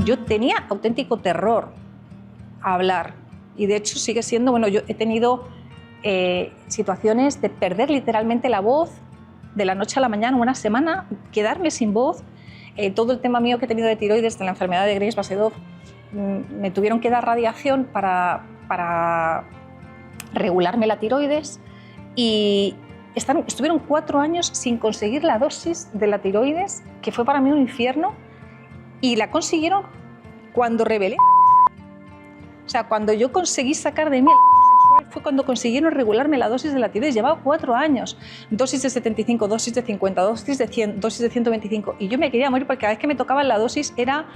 yo tenía auténtico terror a hablar y de hecho sigue siendo, bueno, yo he tenido situaciones de perder literalmente la voz de la noche a la mañana, una semana, quedarme sin voz. Todo el tema mío que he tenido de tiroides, de la enfermedad de Graves-Basedow, me tuvieron que dar radiación para regularme la tiroides y estuvieron 4 años sin conseguir la dosis de la tiroides, que fue para mí un infierno, y la consiguieron cuando revelé. O sea, cuando yo conseguí sacar de mí el abuso sexual fue cuando consiguieron regularme la dosis de la tiroides. Llevaba 4 años, dosis de 75, dosis de 50, dosis de 100, dosis de 125, y yo me quería morir porque cada vez que me tocaban la dosis era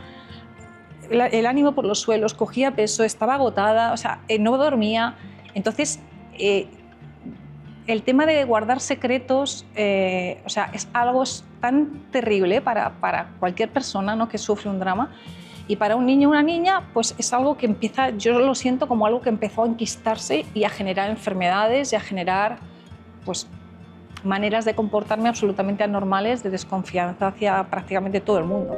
el ánimo por los suelos, cogía peso, estaba agotada, o sea, no dormía. Entonces, el tema de guardar secretos, o sea, es algo tan terrible para cualquier persona, ¿no?, que sufre un drama. Y para un niño o una niña, pues es algo que empieza, yo lo siento como algo que empezó a enquistarse y a generar enfermedades y a generar, pues, maneras de comportarme absolutamente anormales, de desconfianza hacia prácticamente todo el mundo.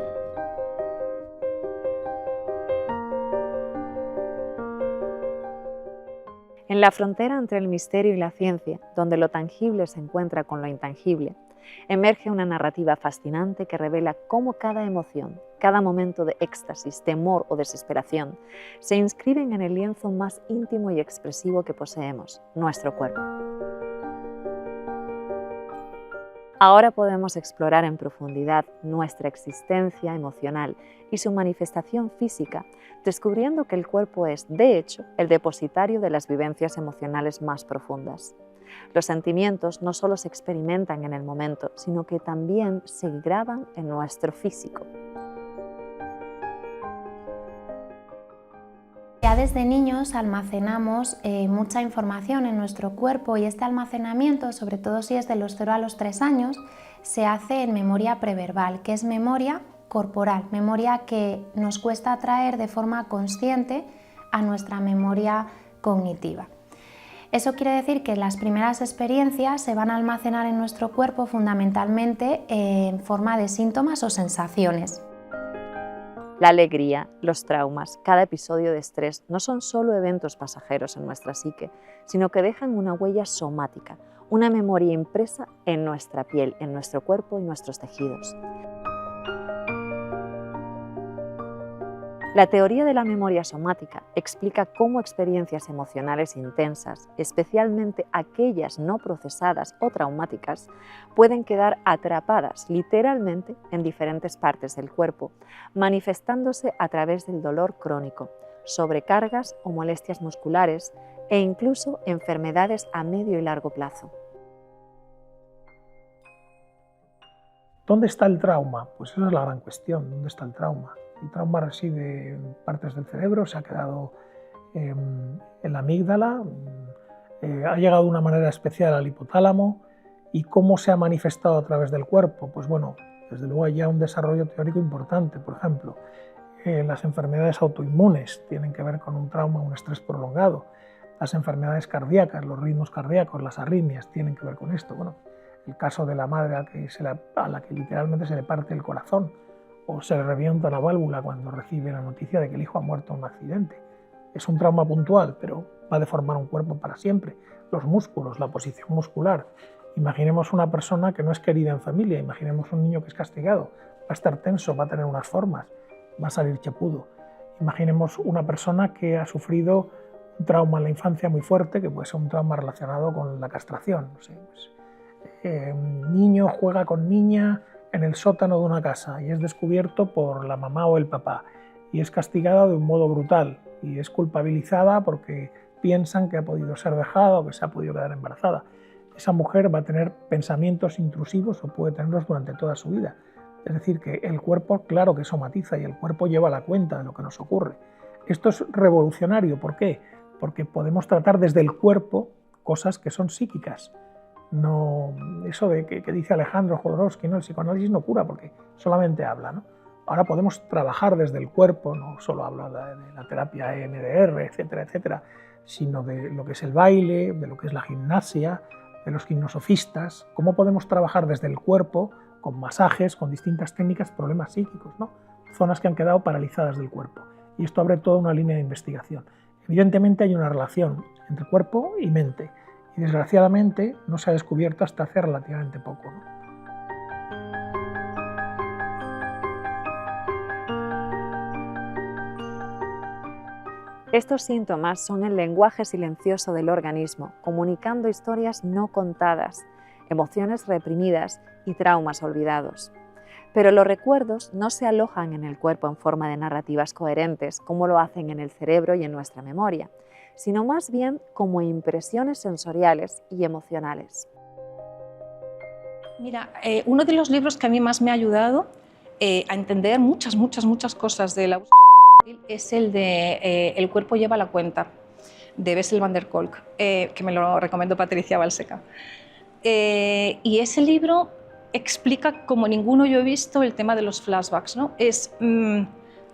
En la frontera entre el misterio y la ciencia, donde lo tangible se encuentra con lo intangible, emerge una narrativa fascinante que revela cómo cada emoción, cada momento de éxtasis, temor o desesperación se inscriben en el lienzo más íntimo y expresivo que poseemos, nuestro cuerpo. Ahora podemos explorar en profundidad nuestra existencia emocional y su manifestación física, descubriendo que el cuerpo es, de hecho, el depositario de las vivencias emocionales más profundas. Los sentimientos no solo se experimentan en el momento, sino que también se graban en nuestro físico. Ya desde niños almacenamos mucha información en nuestro cuerpo y este almacenamiento, sobre todo si es de los 0 a los 3 años, se hace en memoria preverbal, que es memoria corporal, memoria que nos cuesta traer de forma consciente a nuestra memoria cognitiva. Eso quiere decir que las primeras experiencias se van a almacenar en nuestro cuerpo fundamentalmente en forma de síntomas o sensaciones. La alegría, los traumas, cada episodio de estrés no son solo eventos pasajeros en nuestra psique, sino que dejan una huella somática, una memoria impresa en nuestra piel, en nuestro cuerpo y nuestros tejidos. La teoría de la memoria somática explica cómo experiencias emocionales intensas, especialmente aquellas no procesadas o traumáticas, pueden quedar atrapadas literalmente en diferentes partes del cuerpo, manifestándose a través del dolor crónico, sobrecargas o molestias musculares e incluso enfermedades a medio y largo plazo. ¿Dónde está el trauma? Pues esa es la gran cuestión, ¿dónde está el trauma? El trauma reside en partes del cerebro, se ha quedado en la amígdala, ha llegado de una manera especial al hipotálamo. ¿Y cómo se ha manifestado a través del cuerpo? Pues bueno, desde luego hay ya un desarrollo teórico importante. Por ejemplo, las enfermedades autoinmunes tienen que ver con un trauma, un estrés prolongado. Las enfermedades cardíacas, los ritmos cardíacos, las arritmias tienen que ver con esto. Bueno, el caso de la madre a la que literalmente se le parte el corazón, o se le revienta la válvula cuando recibe la noticia de que el hijo ha muerto en un accidente. Es un trauma puntual, pero va a deformar un cuerpo para siempre. Los músculos, la posición muscular. Imaginemos una persona que no es querida en familia, imaginemos un niño que es castigado, va a estar tenso, va a tener unas formas, va a salir chepudo. Imaginemos una persona que ha sufrido un trauma en la infancia muy fuerte, que puede ser un trauma relacionado con la castración. No sé, pues, un niño juega con niña en el sótano de una casa y es descubierto por la mamá o el papá y es castigada de un modo brutal y es culpabilizada porque piensan que ha podido ser dejada o que se ha podido quedar embarazada. Esa mujer va a tener pensamientos intrusivos o puede tenerlos durante toda su vida. Es decir, que el cuerpo, claro que somatiza y el cuerpo lleva la cuenta de lo que nos ocurre. Esto es revolucionario. ¿Por qué? Porque podemos tratar desde el cuerpo cosas que son psíquicas. No, eso de que dice Alejandro Jodorowsky, ¿no? El psicoanálisis no cura porque solamente habla, ¿no? Ahora podemos trabajar desde el cuerpo, no solo habla de la terapia EMDR, etcétera, etcétera, sino de lo que es el baile, de lo que es la gimnasia, de los gimnosofistas, cómo podemos trabajar desde el cuerpo, con masajes, con distintas técnicas, problemas psíquicos, ¿no? zonas que han quedado paralizadas del cuerpo. Y esto abre toda una línea de investigación. Evidentemente hay una relación entre cuerpo y mente, y desgraciadamente no se ha descubierto hasta hace relativamente poco, ¿no? Estos síntomas son el lenguaje silencioso del organismo, comunicando historias no contadas, emociones reprimidas y traumas olvidados. Pero los recuerdos no se alojan en el cuerpo en forma de narrativas coherentes, como lo hacen en el cerebro y en nuestra memoria, sino más bien como impresiones sensoriales y emocionales. Mira, uno de los libros que a mí más me ha ayudado a entender muchas cosas del abuso infantil es el de El cuerpo lleva la cuenta, de Bessel van der Kolk, que me lo recomendó Patricia Balseca. Y ese libro explica como ninguno yo he visto el tema de los flashbacks, ¿no?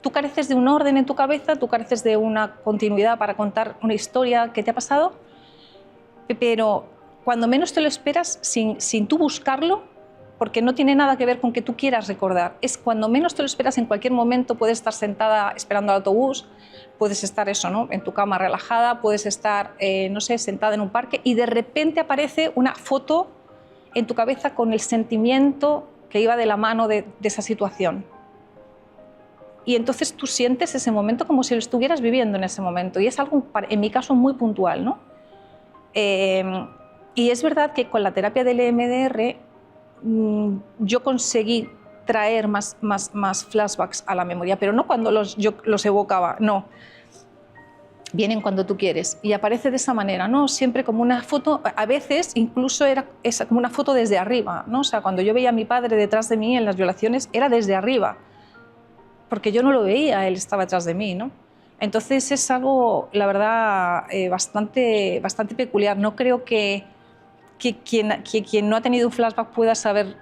Tú careces de un orden en tu cabeza, tú careces de una continuidad para contar una historia que te ha pasado, pero cuando menos te lo esperas, sin tú buscarlo, porque no tiene nada que ver con que tú quieras recordar, es cuando menos te lo esperas, en cualquier momento puedes estar sentada esperando al autobús, puedes estar eso, ¿no? En tu cama relajada, puedes estar, no sé, sentada en un parque y de repente aparece una foto en tu cabeza con el sentimiento que iba de la mano de esa situación. Y entonces tú sientes ese momento como si lo estuvieras viviendo en ese momento, y es algo, en mi caso, muy puntual, ¿no? Y es verdad que con la terapia del EMDR yo conseguí traer más flashbacks a la memoria, pero no cuando yo los evocaba, no. Vienen cuando tú quieres y aparece de esa manera, ¿no? Siempre como una foto, a veces incluso era como una foto desde arriba, ¿no? O sea, cuando yo veía a mi padre detrás de mí en las violaciones, era desde arriba, porque yo no lo veía, él estaba detrás de mí, ¿no? Entonces es algo, la verdad, bastante peculiar. No creo que quien no ha tenido un flashback pueda saber,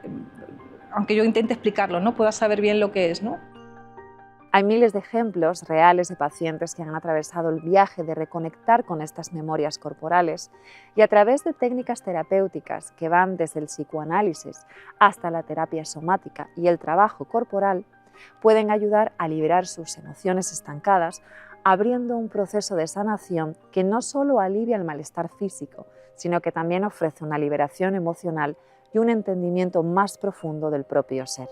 aunque yo intente explicarlo, ¿no? Pueda saber bien lo que es, ¿no? Hay miles de ejemplos reales de pacientes que han atravesado el viaje de reconectar con estas memorias corporales y a través de técnicas terapéuticas que van desde el psicoanálisis hasta la terapia somática y el trabajo corporal, pueden ayudar a liberar sus emociones estancadas, abriendo un proceso de sanación que no solo alivia el malestar físico, sino que también ofrece una liberación emocional y un entendimiento más profundo del propio ser.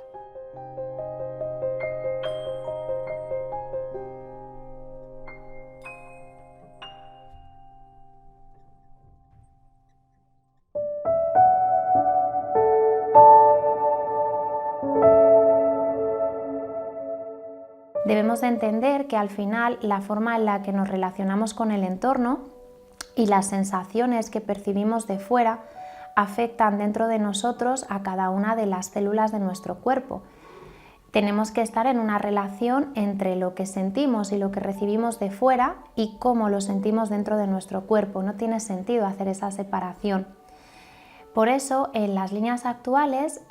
Debemos de entender que al final la forma en la que nos relacionamos con el entorno y las sensaciones que percibimos de fuera afectan dentro de nosotros a cada una de las células de nuestro cuerpo. Tenemos que estar en una relación entre lo que sentimos y lo que recibimos de fuera y cómo lo sentimos dentro de nuestro cuerpo. No tiene sentido hacer esa separación. Por eso, en las líneas actuales,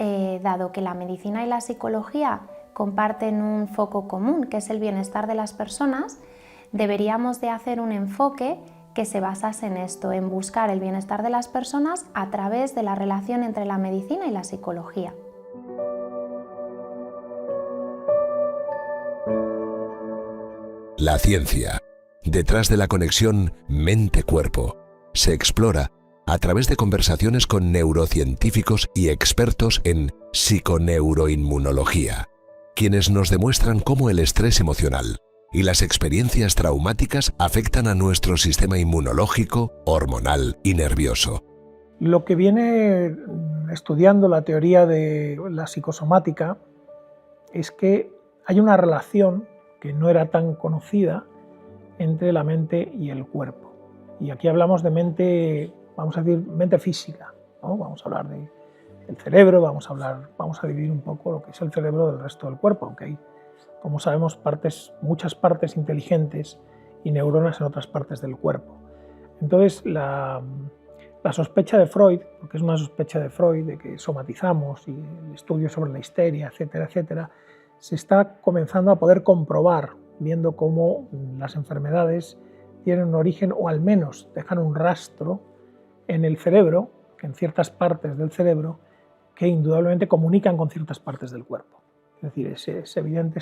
dado que la medicina y la psicología comparten un foco común, que es el bienestar de las personas, deberíamos de hacer un enfoque que se basase en esto, en buscar el bienestar de las personas a través de la relación entre la medicina y la psicología. La ciencia, detrás de la conexión mente-cuerpo, se explora a través de conversaciones con neurocientíficos y expertos en psiconeuroinmunología, quienes nos demuestran cómo el estrés emocional y las experiencias traumáticas afectan a nuestro sistema inmunológico, hormonal y nervioso. Lo que viene estudiando la teoría de la psicosomática es que hay una relación que no era tan conocida entre la mente y el cuerpo. Y aquí hablamos de mente, vamos a decir, mente física, ¿no? Vamos a hablar del cerebro, vamos a dividir un poco lo que es el cerebro del resto del cuerpo, aunque hay, como sabemos, muchas partes inteligentes y neuronas en otras partes del cuerpo. Entonces, la sospecha de Freud, porque es una sospecha de Freud, de que somatizamos, y el estudio sobre la histeria, etcétera, etcétera, se está comenzando a poder comprobar, viendo cómo las enfermedades tienen un origen, o al menos dejan un rastro en el cerebro, en ciertas partes del cerebro, que indudablemente comunican con ciertas partes del cuerpo. Es decir, es evidente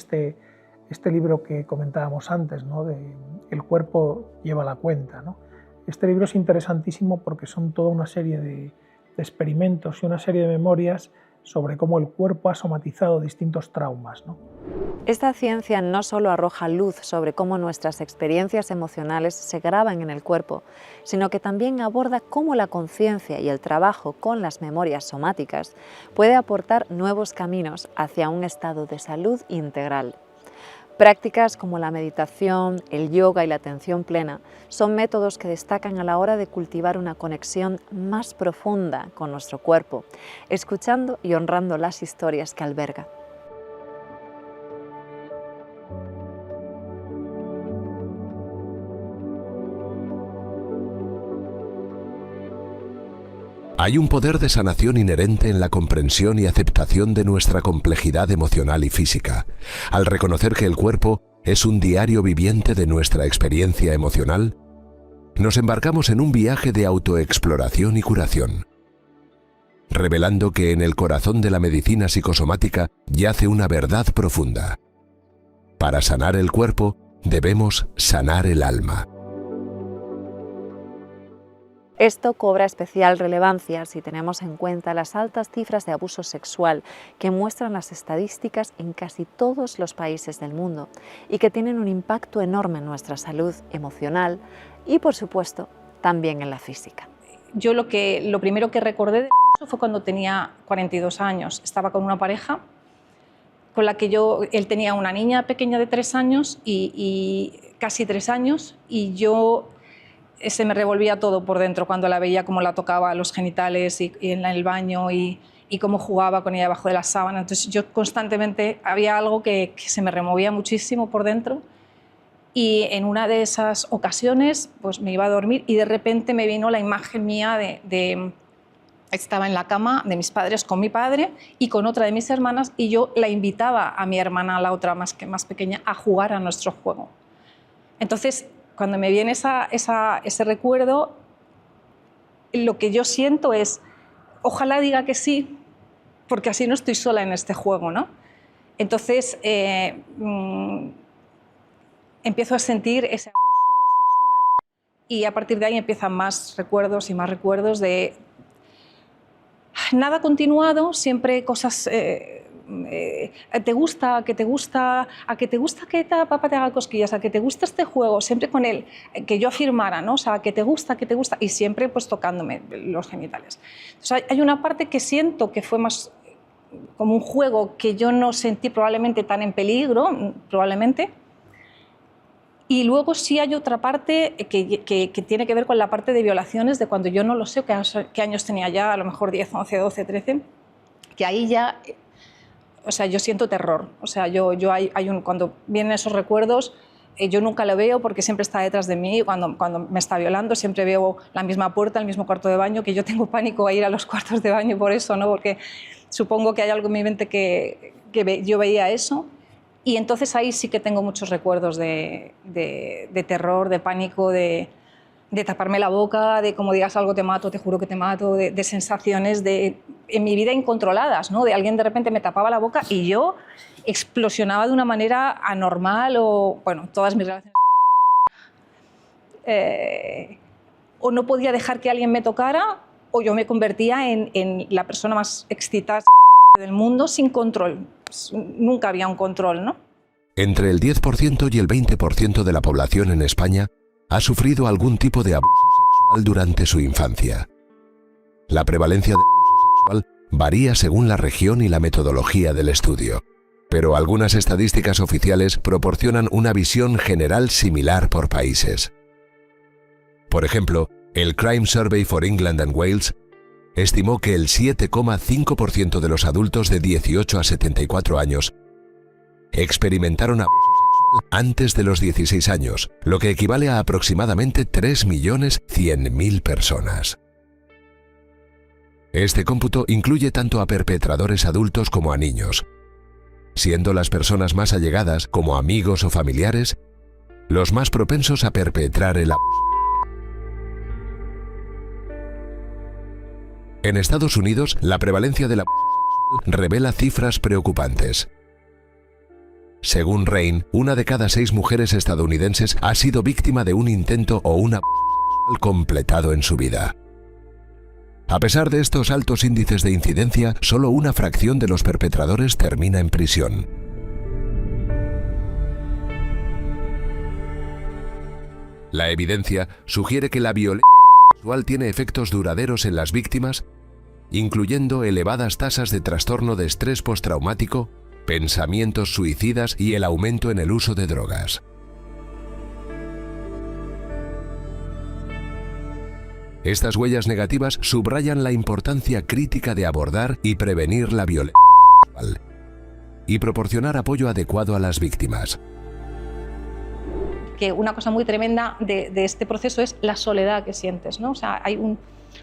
este libro que comentábamos antes, ¿no? De El cuerpo lleva la cuenta, ¿no? Este libro es interesantísimo porque son toda una serie de experimentos y una serie de memorias sobre cómo el cuerpo ha somatizado distintos traumas, ¿no? Esta ciencia no solo arroja luz sobre cómo nuestras experiencias emocionales se graban en el cuerpo, sino que también aborda cómo la conciencia y el trabajo con las memorias somáticas puede aportar nuevos caminos hacia un estado de salud integral. Prácticas como la meditación, el yoga y la atención plena son métodos que destacan a la hora de cultivar una conexión más profunda con nuestro cuerpo, escuchando y honrando las historias que alberga. Hay un poder de sanación inherente en la comprensión y aceptación de nuestra complejidad emocional y física. Al reconocer que el cuerpo es un diario viviente de nuestra experiencia emocional, nos embarcamos en un viaje de autoexploración y curación, revelando que en el corazón de la medicina psicosomática yace una verdad profunda. Para sanar el cuerpo, debemos sanar el alma. Esto cobra especial relevancia si tenemos en cuenta las altas cifras de abuso sexual que muestran las estadísticas en casi todos los países del mundo y que tienen un impacto enorme en nuestra salud emocional y, por supuesto, también en la física. Yo lo primero que recordé del abuso fue cuando tenía 42 años. Estaba con una pareja con la que él tenía una niña pequeña de 3 años y casi 3 años, y yo se me revolvía todo por dentro cuando la veía, cómo la tocaba los genitales y en el baño y cómo jugaba con ella debajo de la sábana. Entonces yo constantemente había algo que se me removía muchísimo por dentro, y en una de esas ocasiones pues me iba a dormir y de repente me vino la imagen mía estaba en la cama de mis padres con mi padre y con otra de mis hermanas, y yo la invitaba a mi hermana, la otra más pequeña, a jugar a nuestro juego. Entonces, cuando me viene ese recuerdo, lo que yo siento es, ojalá diga que sí, porque así no estoy sola en este juego, ¿no? Entonces, empiezo a sentir ese abuso sexual y a partir de ahí empiezan más recuerdos y más recuerdos de nada continuado, siempre cosas... ¿te gusta? ¿A que te gusta? ¿A que te gusta que papá te haga cosquillas? ¿A que te gusta este juego? Siempre con él, que yo afirmara, ¿no? O sea, ¿a que te gusta? ¿A que te gusta? Y siempre pues tocándome los genitales. Entonces, hay una parte que siento que fue más como un juego que yo no sentí probablemente tan en peligro, probablemente. Y luego sí hay otra parte que tiene que ver con la parte de violaciones, de cuando yo no lo sé, qué años tenía ya, a lo mejor 10, 11, 12, 13, que ahí ya... O sea, yo siento terror. O sea, cuando vienen esos recuerdos, yo nunca lo veo porque siempre está detrás de mí. Cuando me está violando siempre veo la misma puerta, el mismo cuarto de baño, que yo tengo pánico a ir a los cuartos de baño por eso, ¿no? Porque supongo que hay algo en mi mente que yo veía eso. Y entonces ahí sí que tengo muchos recuerdos de terror, de pánico, de taparme la boca, de como digas algo te mato, te juro que te mato, de sensaciones en mi vida incontroladas, ¿no? De alguien de repente me tapaba la boca y yo explosionaba de una manera anormal, o bueno, todas mis relaciones o no podía dejar que alguien me tocara, o yo me convertía en la persona más excitada del mundo sin control. Nunca había un control, ¿no? Entre el 10% y el 20% de la población en España ha sufrido algún tipo de abuso sexual durante su infancia. La prevalencia del abuso sexual varía según la región y la metodología del estudio, pero algunas estadísticas oficiales proporcionan una visión general similar por países. Por ejemplo, el Crime Survey for England and Wales estimó que el 7,5% de los adultos de 18 a 74 años experimentaron abuso sexual antes de los 16 años, lo que equivale a aproximadamente 3.100.000 personas. Este cómputo incluye tanto a perpetradores adultos como a niños, siendo las personas más allegadas, como amigos o familiares, los más propensos a perpetrar el abuso. En Estados Unidos, la prevalencia del abuso sexual revela cifras preocupantes. Según Rain, 1 de cada 6 mujeres estadounidenses ha sido víctima de un intento o un abuso sexual completado en su vida. A pesar de estos altos índices de incidencia, solo una fracción de los perpetradores termina en prisión. La evidencia sugiere que la violencia sexual tiene efectos duraderos en las víctimas, incluyendo elevadas tasas de trastorno de estrés postraumático, pensamientos suicidas y el aumento en el uso de drogas. Estas huellas negativas subrayan la importancia crítica de abordar y prevenir la violencia sexual y proporcionar apoyo adecuado a las víctimas. Que una cosa muy tremenda de este proceso es la soledad que sientes, ¿no? O sea, hay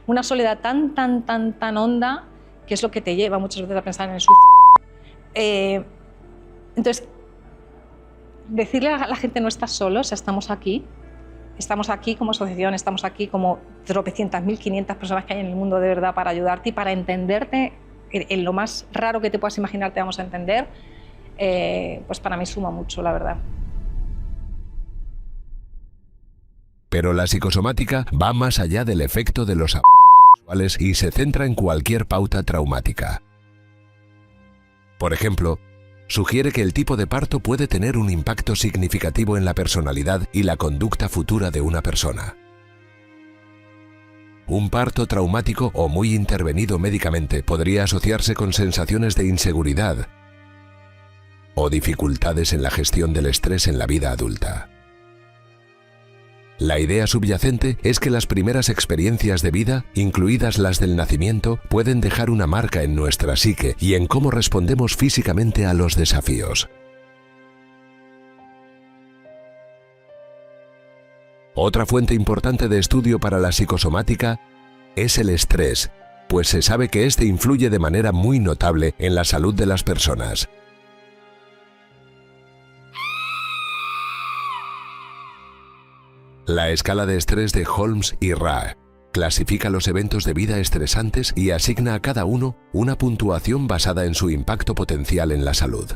una soledad tan honda que es lo que te lleva muchas veces a pensar en el suicidio. Entonces, decirle a la gente no estás solo, o sea, estamos aquí como asociación, estamos aquí como tropecientas, 1.500 personas que hay en el mundo de verdad para ayudarte y para entenderte en lo más raro que te puedas imaginar te vamos a entender, pues para mí suma mucho, la verdad. Pero la psicosomática va más allá del efecto de los abusos sexuales y se centra en cualquier pauta traumática. Por ejemplo, sugiere que el tipo de parto puede tener un impacto significativo en la personalidad y la conducta futura de una persona. Un parto traumático o muy intervenido médicamente podría asociarse con sensaciones de inseguridad o dificultades en la gestión del estrés en la vida adulta. La idea subyacente es que las primeras experiencias de vida, incluidas las del nacimiento, pueden dejar una marca en nuestra psique y en cómo respondemos físicamente a los desafíos. Otra fuente importante de estudio para la psicosomática es el estrés, pues se sabe que este influye de manera muy notable en la salud de las personas. La escala de estrés de Holmes y Ra clasifica los eventos de vida estresantes y asigna a cada uno una puntuación basada en su impacto potencial en la salud.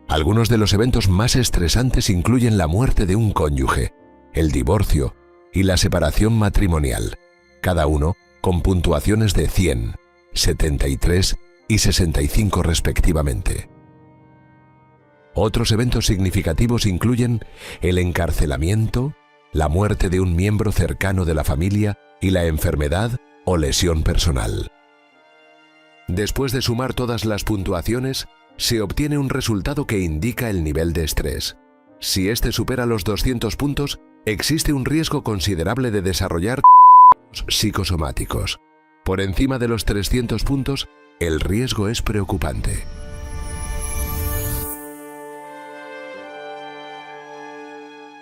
Algunos de los eventos más estresantes incluyen la muerte de un cónyuge, el divorcio y la separación matrimonial, cada uno con puntuaciones de 100, 73 y 65 respectivamente. Otros eventos significativos incluyen el encarcelamiento, la muerte de un miembro cercano de la familia y la enfermedad o lesión personal. Después de sumar todas las puntuaciones, se obtiene un resultado que indica el nivel de estrés. Si este supera los 200 puntos, existe un riesgo considerable de desarrollar psicosomáticos. Por encima de los 300 puntos, el riesgo es preocupante.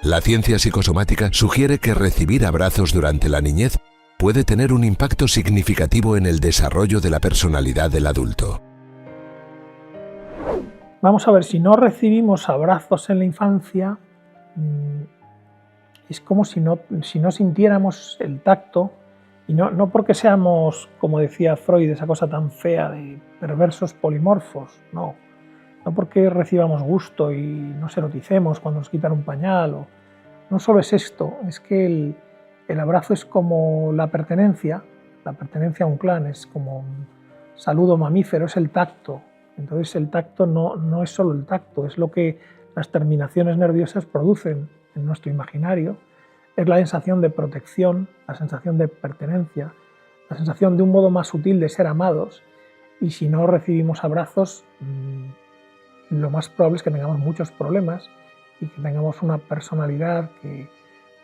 La ciencia psicosomática sugiere que recibir abrazos durante la niñez puede tener un impacto significativo en el desarrollo de la personalidad del adulto. Vamos a ver, si no recibimos abrazos en la infancia, es como si no sintiéramos el tacto, y no porque seamos, como decía Freud, esa cosa tan fea de perversos polimorfos, no porque recibamos gusto y nos eroticemos cuando nos quitan un pañal. No solo es esto, es que el abrazo es como la pertenencia a un clan, es como un saludo mamífero, es el tacto. Entonces el tacto no es solo el tacto, es lo que las terminaciones nerviosas producen en nuestro imaginario. Es la sensación de protección, la sensación de pertenencia, la sensación de un modo más sutil de ser amados. Y si no recibimos abrazos, lo más probable es que tengamos muchos problemas y que tengamos una personalidad que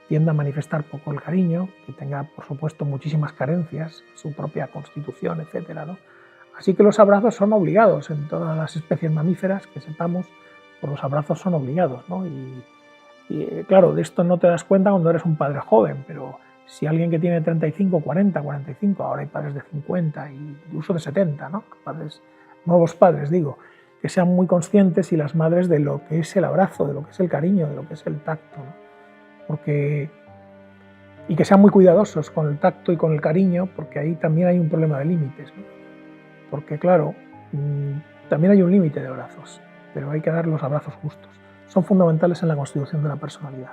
tienda a manifestar poco el cariño, que tenga, por supuesto, muchísimas carencias, su propia constitución, etc., ¿no? Así que los abrazos son obligados en todas las especies mamíferas, que sepamos, pues los abrazos son obligados, ¿no? Y claro, de esto no te das cuenta cuando eres un padre joven, pero si alguien que tiene 35, 40, 45, ahora hay padres de 50 y incluso de 70, ¿no? Nuevos padres, digo, que sean muy conscientes, y las madres, de lo que es el abrazo, de lo que es el cariño, de lo que es el tacto, ¿no? Y que sean muy cuidadosos con el tacto y con el cariño, porque ahí también hay un problema de límites, ¿no? Porque claro, también hay un límite de abrazos. pero hay que dar los abrazos justos. Son fundamentales en la constitución de la personalidad.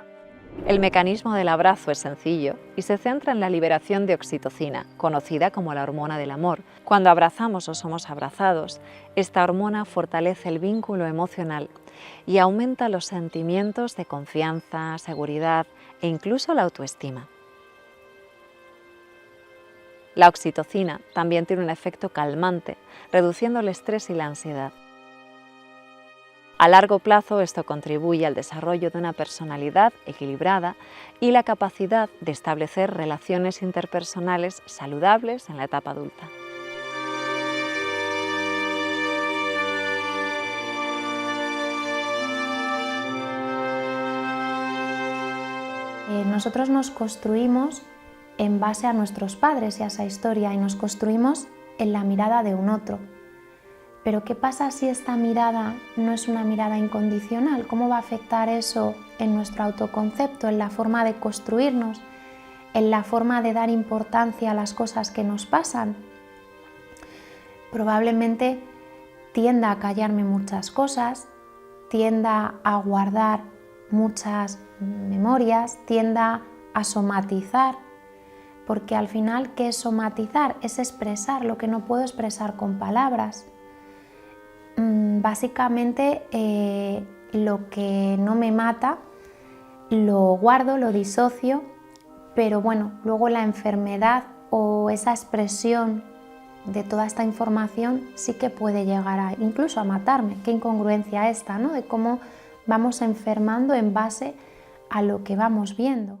El mecanismo del abrazo es sencillo y se centra en la liberación de oxitocina, conocida como la hormona del amor. Cuando abrazamos o somos abrazados, esta hormona fortalece el vínculo emocional y aumenta los sentimientos de confianza, seguridad e incluso la autoestima. La oxitocina también tiene un efecto calmante, reduciendo el estrés y la ansiedad. A largo plazo, esto contribuye al desarrollo de una personalidad equilibrada y la capacidad de establecer relaciones interpersonales saludables en la etapa adulta. Nosotros nos construimos en base a nuestros padres y a esa historia y nos construimos en la mirada de un otro. Pero ¿qué pasa si esta mirada no es una mirada incondicional? ¿Cómo va a afectar eso en nuestro autoconcepto, en la forma de construirnos, en la forma de dar importancia a las cosas que nos pasan? Probablemente tienda a callarme muchas cosas, tienda a guardar muchas memorias, tienda a somatizar, porque al final, ¿qué es somatizar? Es expresar lo que no puedo expresar con palabras. Básicamente lo que no me mata lo guardo, lo disocio, pero bueno, luego la enfermedad o esa expresión de toda esta información sí que puede llegar incluso a matarme. Qué incongruencia esta, ¿no? De cómo vamos enfermando en base a lo que vamos viendo.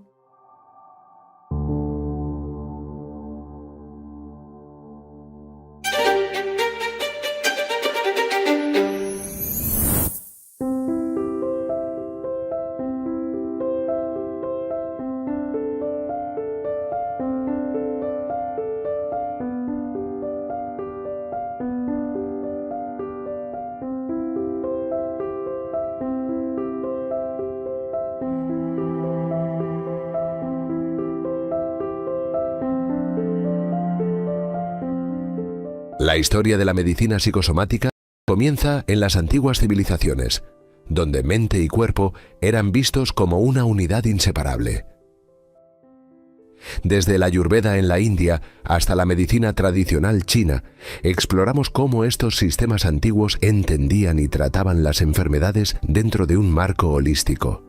La historia de la medicina psicosomática comienza en las antiguas civilizaciones, donde mente y cuerpo eran vistos como una unidad inseparable. Desde la Ayurveda en la India hasta la medicina tradicional china, exploramos cómo estos sistemas antiguos entendían y trataban las enfermedades dentro de un marco holístico.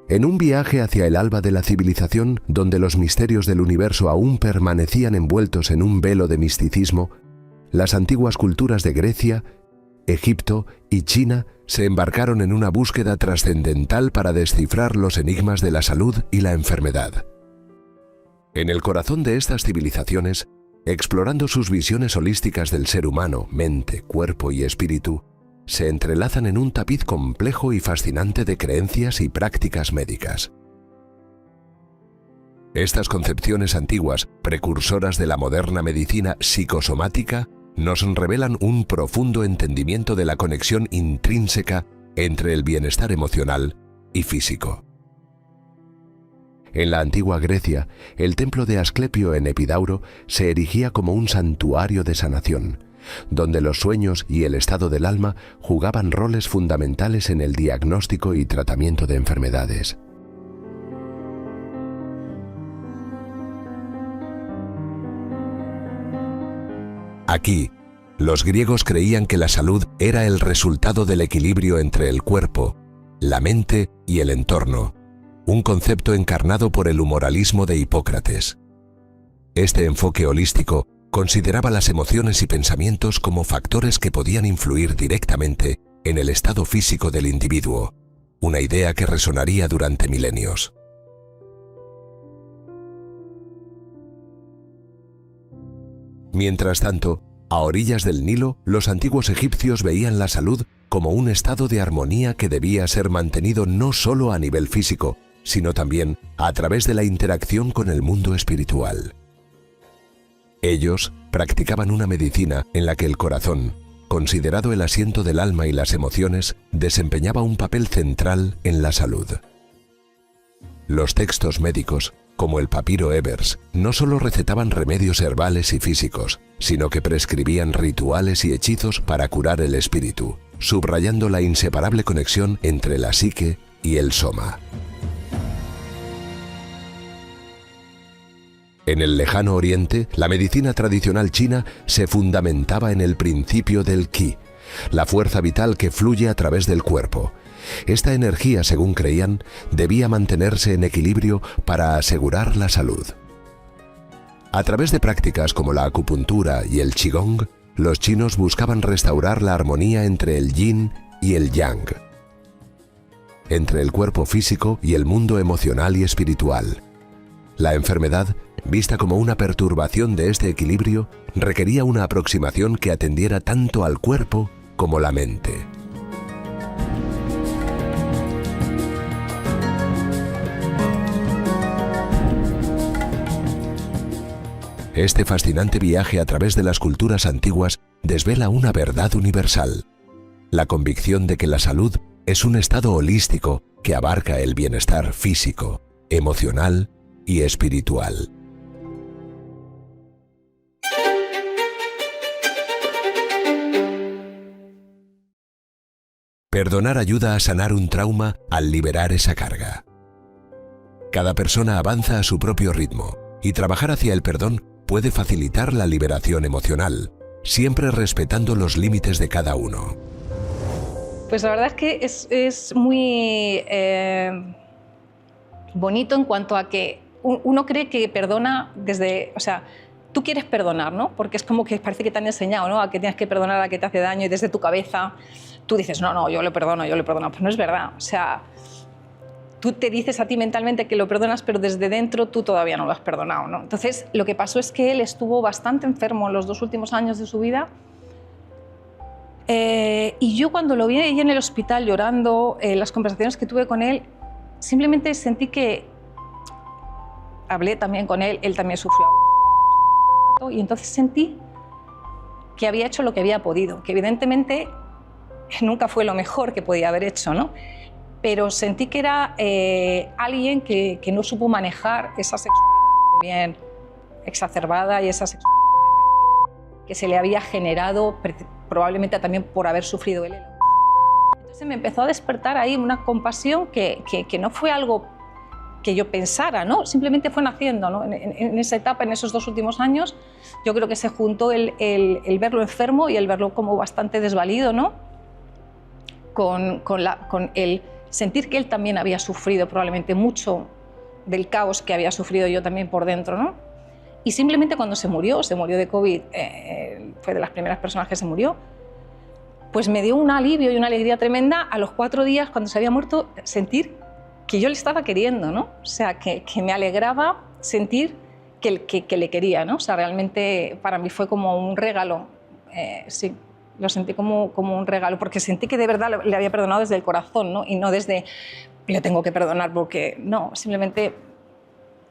En un viaje hacia el alba de la civilización, donde los misterios del universo aún permanecían envueltos en un velo de misticismo, las antiguas culturas de Grecia, Egipto y China se embarcaron en una búsqueda trascendental para descifrar los enigmas de la salud y la enfermedad. En el corazón de estas civilizaciones, explorando sus visiones holísticas del ser humano, mente, cuerpo y espíritu, se entrelazan en un tapiz complejo y fascinante de creencias y prácticas médicas. Estas concepciones antiguas, precursoras de la moderna medicina psicosomática, nos revelan un profundo entendimiento de la conexión intrínseca entre el bienestar emocional y físico. En la antigua Grecia, el templo de Asclepio en Epidauro se erigía como un santuario de sanación, donde los sueños y el estado del alma jugaban roles fundamentales en el diagnóstico y tratamiento de enfermedades. Aquí, los griegos creían que la salud era el resultado del equilibrio entre el cuerpo, la mente y el entorno, un concepto encarnado por el humoralismo de Hipócrates. Este enfoque holístico consideraba las emociones y pensamientos como factores que podían influir directamente en el estado físico del individuo, una idea que resonaría durante milenios. Mientras tanto, a orillas del Nilo, los antiguos egipcios veían la salud como un estado de armonía que debía ser mantenido no solo a nivel físico, sino también a través de la interacción con el mundo espiritual. Ellos practicaban una medicina en la que el corazón, considerado el asiento del alma y las emociones, desempeñaba un papel central en la salud. Los textos médicos como el papiro Evers, no solo recetaban remedios herbales y físicos, sino que prescribían rituales y hechizos para curar el espíritu, subrayando la inseparable conexión entre la psique y el soma. En el lejano oriente, la medicina tradicional china se fundamentaba en el principio del qi, la fuerza vital que fluye a través del cuerpo. Esta energía, según creían, debía mantenerse en equilibrio para asegurar la salud. A través de prácticas como la acupuntura y el qigong, los chinos buscaban restaurar la armonía entre el yin y el yang, entre el cuerpo físico y el mundo emocional y espiritual. La enfermedad, vista como una perturbación de este equilibrio, requería una aproximación que atendiera tanto al cuerpo como la mente. Este fascinante viaje a través de las culturas antiguas desvela una verdad universal: la convicción de que la salud es un estado holístico que abarca el bienestar físico, emocional y espiritual. Perdonar ayuda a sanar un trauma al liberar esa carga. Cada persona avanza a su propio ritmo y trabajar hacia el perdón puede facilitar la liberación emocional, siempre respetando los límites de cada uno. Pues la verdad es que es muy bonito en cuanto a que uno cree que perdona desde... O sea, tú quieres perdonar, ¿no? Porque es como que parece que te han enseñado, ¿no? A que tienes que perdonar a que te hace daño y desde tu cabeza tú dices, no, yo le perdono. Pues no es verdad. O sea, tú te dices a ti mentalmente que lo perdonas, pero desde dentro tú todavía no lo has perdonado, ¿no? Entonces, lo que pasó es que él estuvo bastante enfermo en los 2 últimos años de su vida. Y yo cuando lo vi ahí en el hospital llorando, las conversaciones que tuve con él, simplemente sentí que hablé también con él, él también sufrió abuso, y entonces sentí que había hecho lo que había podido, que evidentemente nunca fue lo mejor que podía haber hecho, ¿no? Pero sentí que era alguien que no supo manejar esa sexualidad también exacerbada y esa sexualidad que se le había generado probablemente también por haber sufrido él el abuso. Entonces me empezó a despertar ahí una compasión que no fue algo que yo pensara, ¿no? Simplemente fue naciendo, ¿no? En esa etapa, en esos 2 últimos años, yo creo que se juntó el verlo enfermo y el verlo como bastante desvalido, ¿no? Con el sentir que él también había sufrido probablemente mucho del caos que había sufrido yo también por dentro, ¿no? Y simplemente cuando se murió de COVID, fue de las primeras personas que se murió, pues me dio un alivio y una alegría tremenda a los 4 días, cuando se había muerto, sentir que yo le estaba queriendo, ¿no? O sea, que me alegraba sentir que le quería, ¿no? O sea, realmente para mí fue como un regalo, sí, lo sentí como un regalo, porque sentí que de verdad le había perdonado desde el corazón, ¿no? Y no desde, le tengo que perdonar porque, no, simplemente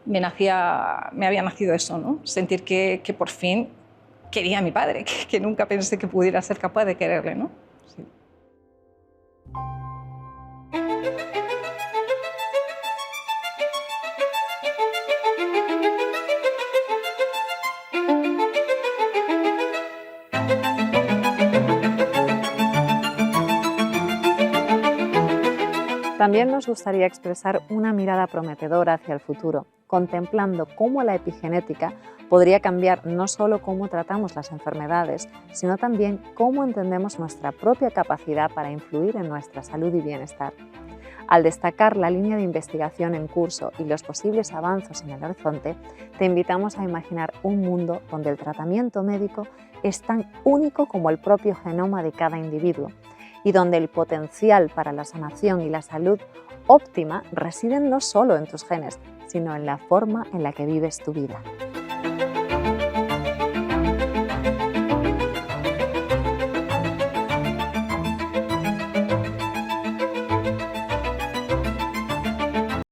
me había nacido eso, ¿no? Sentir que por fin quería a mi padre, que nunca pensé que pudiera ser capaz de quererle, ¿no? Sí. También nos gustaría expresar una mirada prometedora hacia el futuro, contemplando cómo la epigenética podría cambiar no solo cómo tratamos las enfermedades, sino también cómo entendemos nuestra propia capacidad para influir en nuestra salud y bienestar. Al destacar la línea de investigación en curso y los posibles avances en el horizonte, te invitamos a imaginar un mundo donde el tratamiento médico es tan único como el propio genoma de cada individuo, y donde el potencial para la sanación y la salud óptima residen no solo en tus genes, sino en la forma en la que vives tu vida.